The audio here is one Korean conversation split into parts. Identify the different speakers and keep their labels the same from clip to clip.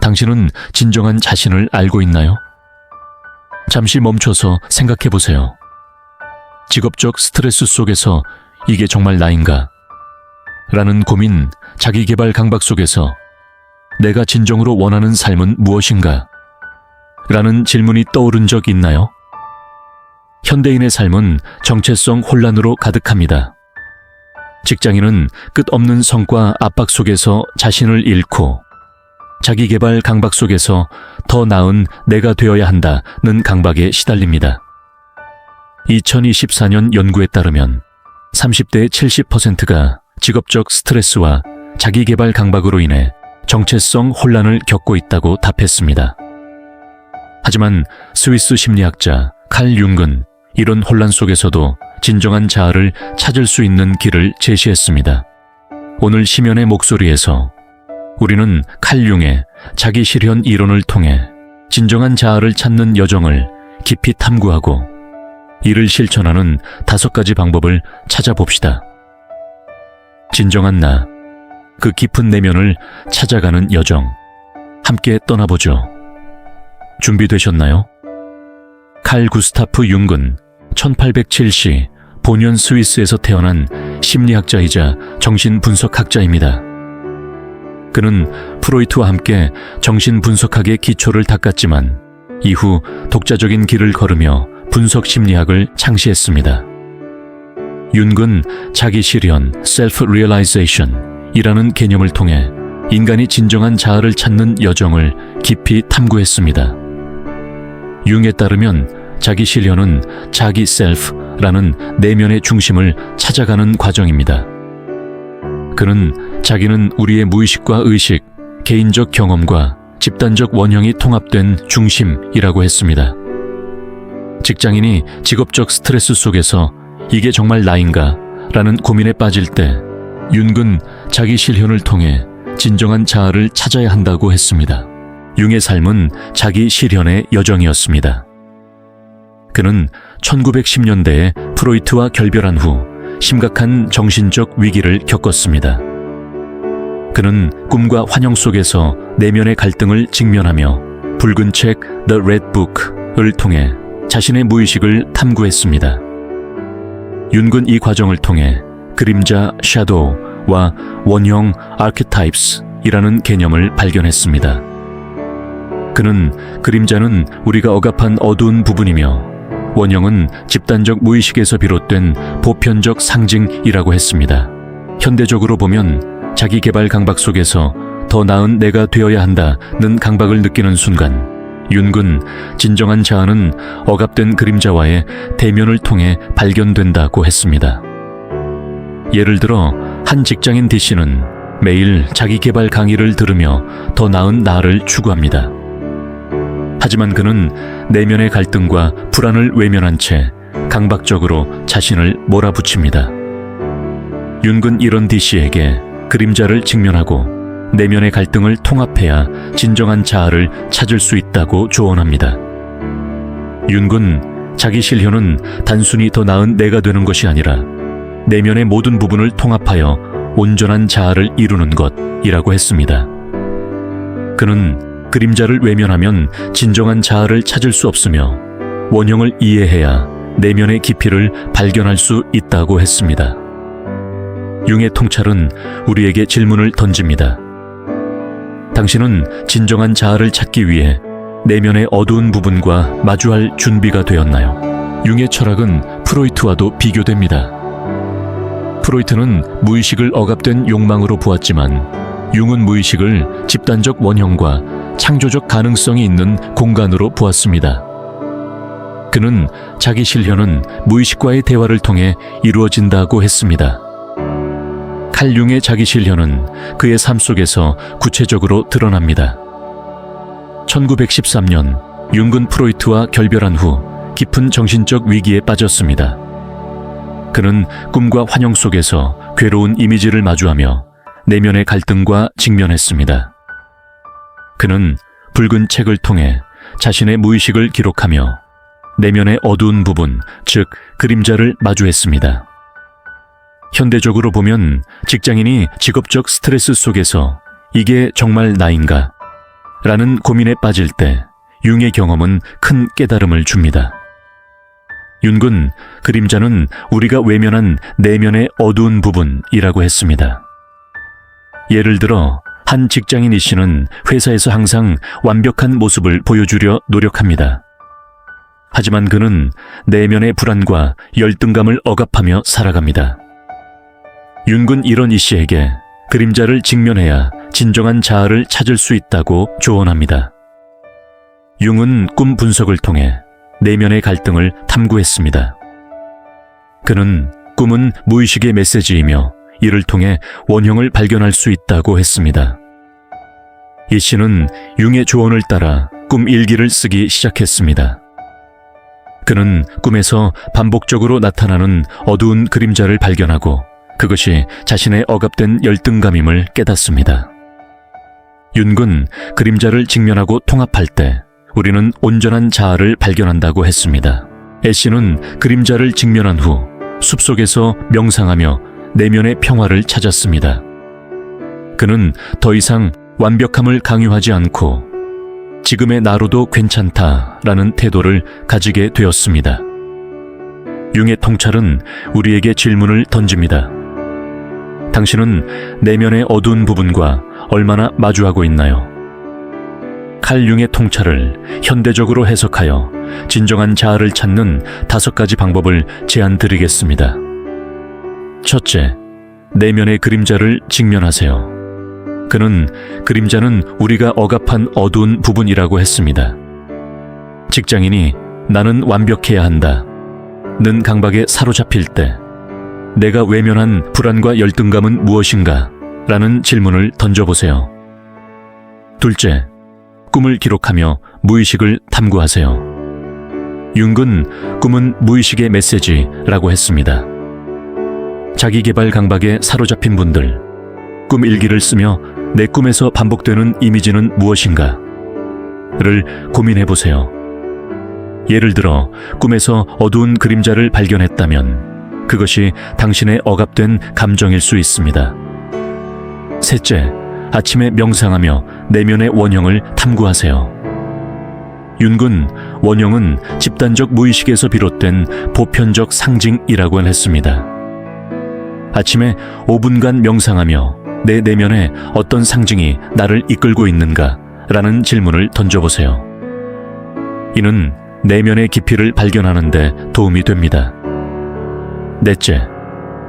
Speaker 1: 당신은 진정한 자신을 알고 있나요? 잠시 멈춰서 생각해 보세요. 직업적 스트레스 속에서 이게 정말 나인가? 라는 고민, 자기계발 강박 속에서 내가 진정으로 원하는 삶은 무엇인가? 라는 질문이 떠오른 적 있나요? 현대인의 삶은 정체성 혼란으로 가득합니다. 직장인은 끝없는 성과 압박 속에서 자신을 잃고, 자기계발 강박 속에서 더 나은 내가 되어야 한다는 강박에 시달립니다. 2024년 연구에 따르면 30대의 70%가 직업적 스트레스와 자기계발 강박으로 인해 정체성 혼란을 겪고 있다고 답했습니다. 하지만 스위스 심리학자 칼 융은 이런 혼란 속에서도 진정한 자아를 찾을 수 있는 길을 제시했습니다. 오늘 시면의 목소리에서 우리는 칼 융의 자기 실현 이론을 통해 진정한 자아를 찾는 여정을 깊이 탐구하고 이를 실천하는 5가지 방법을 찾아봅시다. 진정한 나, 그 깊은 내면을 찾아가는 여정, 함께 떠나보죠. 준비되셨나요? 칼 구스타프 융은 1807시 본현 스위스에서 태어난 심리학자이자 정신분석학자입니다. 그는 프로이트와 함께 정신분석학의 기초를 닦았지만 이후 독자적인 길을 걸으며 분석심리학을 창시했습니다. 융은 자기실현, self-realization 이라는 개념을 통해 인간이 진정한 자아를 찾는 여정을 깊이 탐구했습니다. 융에 따르면 자기실현은 자기 셀프라는 내면의 중심을 찾아가는 과정입니다. 그는 자기는 우리의 무의식과 의식, 개인적 경험과 집단적 원형이 통합된 중심이라고 했습니다. 직장인이 직업적 스트레스 속에서 이게 정말 나인가? 라는 고민에 빠질 때 융은 자기 실현을 통해 진정한 자아를 찾아야 한다고 했습니다. 융의 삶은 자기 실현의 여정이었습니다. 그는 1910년대에 프로이트와 결별한 후 심각한 정신적 위기를 겪었습니다. 그는 꿈과 환영 속에서 내면의 갈등을 직면하며 붉은 책 The Red Book을 통해 자신의 무의식을 탐구했습니다. 융은 이 과정을 통해 그림자 샤도우와 원형 아르케타입스이라는 개념을 발견했습니다. 그는 그림자는 우리가 억압한 어두운 부분이며 원형은 집단적 무의식에서 비롯된 보편적 상징이라고 했습니다. 현대적으로 보면 자기계발 강박 속에서 더 나은 내가 되어야 한다는 강박을 느끼는 순간 융은 진정한 자아는 억압된 그림자와의 대면을 통해 발견된다고 했습니다. 예를 들어 한 직장인 D씨는 매일 자기계발 강의를 들으며 더 나은 나를 추구합니다. 하지만 그는 내면의 갈등과 불안을 외면한 채 강박적으로 자신을 몰아붙입니다. 융은 이런 D씨에게 그림자를 직면하고 내면의 갈등을 통합해야 진정한 자아를 찾을 수 있다고 조언합니다. 융은 자기 실현은 단순히 더 나은 내가 되는 것이 아니라 내면의 모든 부분을 통합하여 온전한 자아를 이루는 것이라고 했습니다. 그는 그림자를 외면하면 진정한 자아를 찾을 수 없으며 원형을 이해해야 내면의 깊이를 발견할 수 있다고 했습니다. 융의 통찰은 우리에게 질문을 던집니다. 당신은 진정한 자아를 찾기 위해 내면의 어두운 부분과 마주할 준비가 되었나요? 융의 철학은 프로이트와도 비교됩니다. 프로이트는 무의식을 억압된 욕망으로 보았지만 융은 무의식을 집단적 원형과 창조적 가능성이 있는 공간으로 보았습니다. 그는 자기 실현은 무의식과의 대화를 통해 이루어진다고 했습니다. 칼 융의 자기 실현은 그의 삶 속에서 구체적으로 드러납니다. 1913년 융은 프로이트와 결별한 후 깊은 정신적 위기에 빠졌습니다. 그는 꿈과 환영 속에서 괴로운 이미지를 마주하며 내면의 갈등과 직면했습니다. 그는 붉은 책을 통해 자신의 무의식을 기록하며 내면의 어두운 부분, 즉 그림자를 마주했습니다. 현대적으로 보면 직장인이 직업적 스트레스 속에서 이게 정말 나인가? 라는 고민에 빠질 때 융의 경험은 큰 깨달음을 줍니다. 윤군, 그림자는 우리가 외면한 내면의 어두운 부분이라고 했습니다. 예를 들어 한 직장인 이 씨는 회사에서 항상 완벽한 모습을 보여주려 노력합니다. 하지만 그는 내면의 불안과 열등감을 억압하며 살아갑니다. 윤군 이런 이 씨에게 그림자를 직면해야 진정한 자아를 찾을 수 있다고 조언합니다. 융은 꿈 분석을 통해 내면의 갈등을 탐구했습니다. 그는 꿈은 무의식의 메시지이며 이를 통해 원형을 발견할 수 있다고 했습니다. 이 씨는 융의 조언을 따라 꿈 일기를 쓰기 시작했습니다. 그는 꿈에서 반복적으로 나타나는 어두운 그림자를 발견하고 그것이 자신의 억압된 열등감임을 깨닫습니다. 윤군, 그림자를 직면하고 통합할 때 우리는 온전한 자아를 발견한다고 했습니다. 애 씨는 그림자를 직면한 후 숲속에서 명상하며 내면의 평화를 찾았습니다. 그는 더 이상 완벽함을 강요하지 않고 지금의 나로도 괜찮다라는 태도를 가지게 되었습니다. 융의 통찰은 우리에게 질문을 던집니다. 당신은 내면의 어두운 부분과 얼마나 마주하고 있나요? 칼 융의 통찰을 현대적으로 해석하여 진정한 자아를 찾는 5가지 방법을 제안드리겠습니다. 첫째, 내면의 그림자를 직면하세요. 그림자는 우리가 억압한 어두운 부분이라고 했습니다. 직장인이 나는 완벽해야 한다 는 강박에 사로잡힐 때 내가 외면한 불안과 열등감은 무엇인가? 라는 질문을 던져보세요. 둘째, 꿈을 기록하며 무의식을 탐구하세요. 융은 꿈은 무의식의 메시지라고 했습니다. 자기계발 강박에 사로잡힌 분들, 꿈 일기를 쓰며 내 꿈에서 반복되는 이미지는 무엇인가? 를 고민해보세요. 예를 들어 꿈에서 어두운 그림자를 발견했다면 그것이 당신의 억압된 감정일 수 있습니다. 셋째, 아침에 명상하며 내면의 원형을 탐구하세요. 윤군, 원형은 집단적 무의식에서 비롯된 보편적 상징이라고 했습니다. 아침에 5분간 명상하며 내 내면에 어떤 상징이 나를 이끌고 있는가? 라는 질문을 던져보세요. 이는 내면의 깊이를 발견하는 데 도움이 됩니다. 넷째,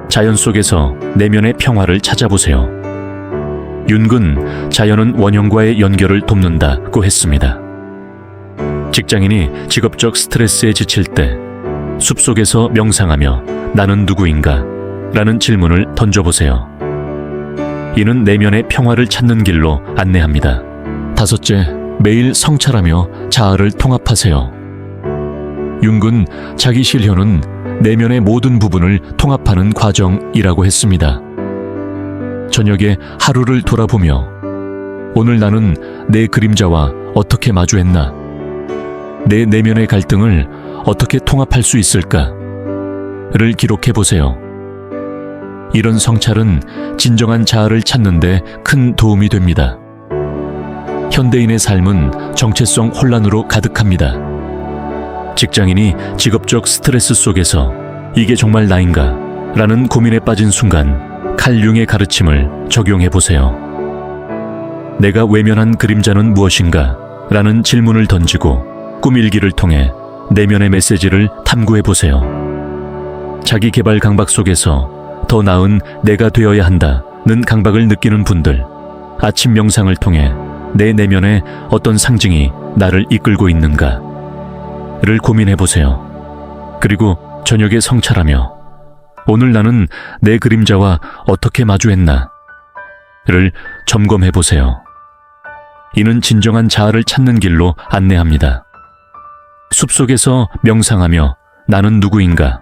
Speaker 1: 자연 속에서 내면의 평화를 찾아보세요. 윤군, 자연은 원형과의 연결을 돕는다고 했습니다. 직장인이 직업적 스트레스에 지칠 때 숲속에서 명상하며 나는 누구인가? 라는 질문을 던져보세요. 이는 내면의 평화를 찾는 길로 안내합니다. 다섯째, 매일 성찰하며 자아를 통합하세요. 융은 자기 실현은 내면의 모든 부분을 통합하는 과정이라고 했습니다. 저녁에 하루를 돌아보며 오늘 나는 내 그림자와 어떻게 마주했나? 내 내면의 갈등을 어떻게 통합할 수 있을까? 를 기록해보세요. 이런 성찰은 진정한 자아를 찾는 데 큰 도움이 됩니다. 현대인의 삶은 정체성 혼란으로 가득합니다. 직장인이 직업적 스트레스 속에서 이게 정말 나인가? 라는 고민에 빠진 순간 칼 융의 가르침을 적용해 보세요. 내가 외면한 그림자는 무엇인가? 라는 질문을 던지고 꿈일기를 통해 내면의 메시지를 탐구해 보세요. 자기 개발 강박 속에서 더 나은 내가 되어야 한다는 강박을 느끼는 분들, 아침 명상을 통해 내 내면에 어떤 상징이 나를 이끌고 있는가? 를 고민해 보세요. 그리고 저녁에 성찰하며 오늘 나는 내 그림자와 어떻게 마주했나? 를 점검해 보세요. 이는 진정한 자아를 찾는 길로 안내합니다. 숲속에서 명상하며 나는 누구인가?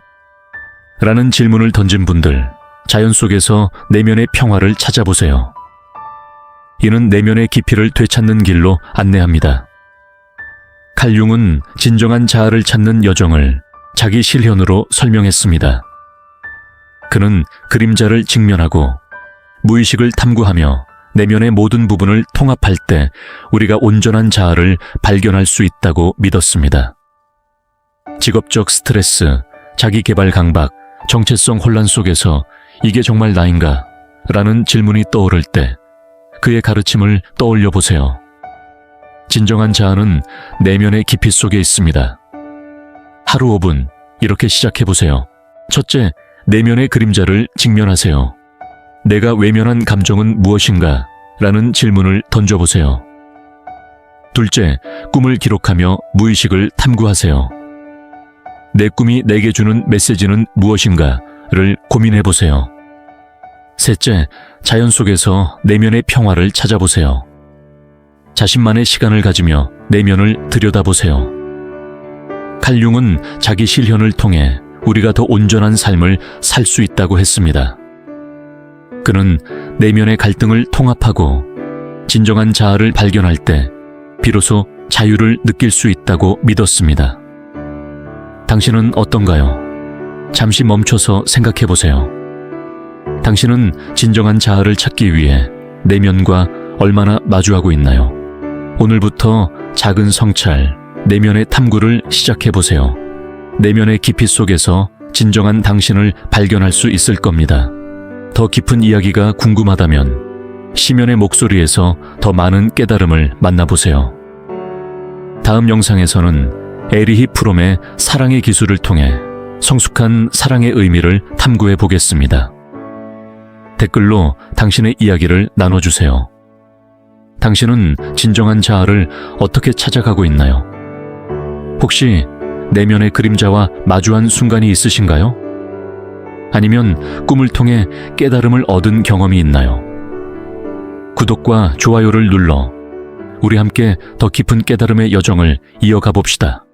Speaker 1: 라는 질문을 던진 분들, 자연 속에서 내면의 평화를 찾아보세요. 이는 내면의 깊이를 되찾는 길로 안내합니다. 칼 융은 진정한 자아를 찾는 여정을 자기 실현으로 설명했습니다. 그는 그림자를 직면하고 무의식을 탐구하며 내면의 모든 부분을 통합할 때 우리가 온전한 자아를 발견할 수 있다고 믿었습니다. 직업적 스트레스, 자기 개발 강박, 정체성 혼란 속에서 이게 정말 나인가? 라는 질문이 떠오를 때 그의 가르침을 떠올려 보세요. 진정한 자아는 내면의 깊이 속에 있습니다. 하루 5분 이렇게 시작해 보세요. 첫째, 내면의 그림자를 직면하세요. 내가 외면한 감정은 무엇인가? 라는 질문을 던져보세요. 둘째, 꿈을 기록하며 무의식을 탐구하세요. 내 꿈이 내게 주는 메시지는 무엇인가?를 고민해보세요. 셋째, 자연 속에서 내면의 평화를 찾아보세요. 자신만의 시간을 가지며 내면을 들여다보세요. 칼 융은 자기 실현을 통해 우리가 더 온전한 삶을 살 수 있다고 했습니다. 그는 내면의 갈등을 통합하고 진정한 자아를 발견할 때 비로소 자유를 느낄 수 있다고 믿었습니다. 당신은 어떤가요? 잠시 멈춰서 생각해 보세요. 당신은 진정한 자아를 찾기 위해 내면과 얼마나 마주하고 있나요? 오늘부터 작은 성찰, 내면의 탐구를 시작해 보세요. 내면의 깊이 속에서 진정한 당신을 발견할 수 있을 겁니다. 더 깊은 이야기가 궁금하다면 시면의 목소리에서 더 많은 깨달음을 만나보세요. 다음 영상에서는 에리히 프롬의 사랑의 기술을 통해 성숙한 사랑의 의미를 탐구해 보겠습니다. 댓글로 당신의 이야기를 나눠주세요. 당신은 진정한 자아를 어떻게 찾아가고 있나요? 혹시 내면의 그림자와 마주한 순간이 있으신가요? 아니면 꿈을 통해 깨달음을 얻은 경험이 있나요? 구독과 좋아요를 눌러 우리 함께 더 깊은 깨달음의 여정을 이어가 봅시다.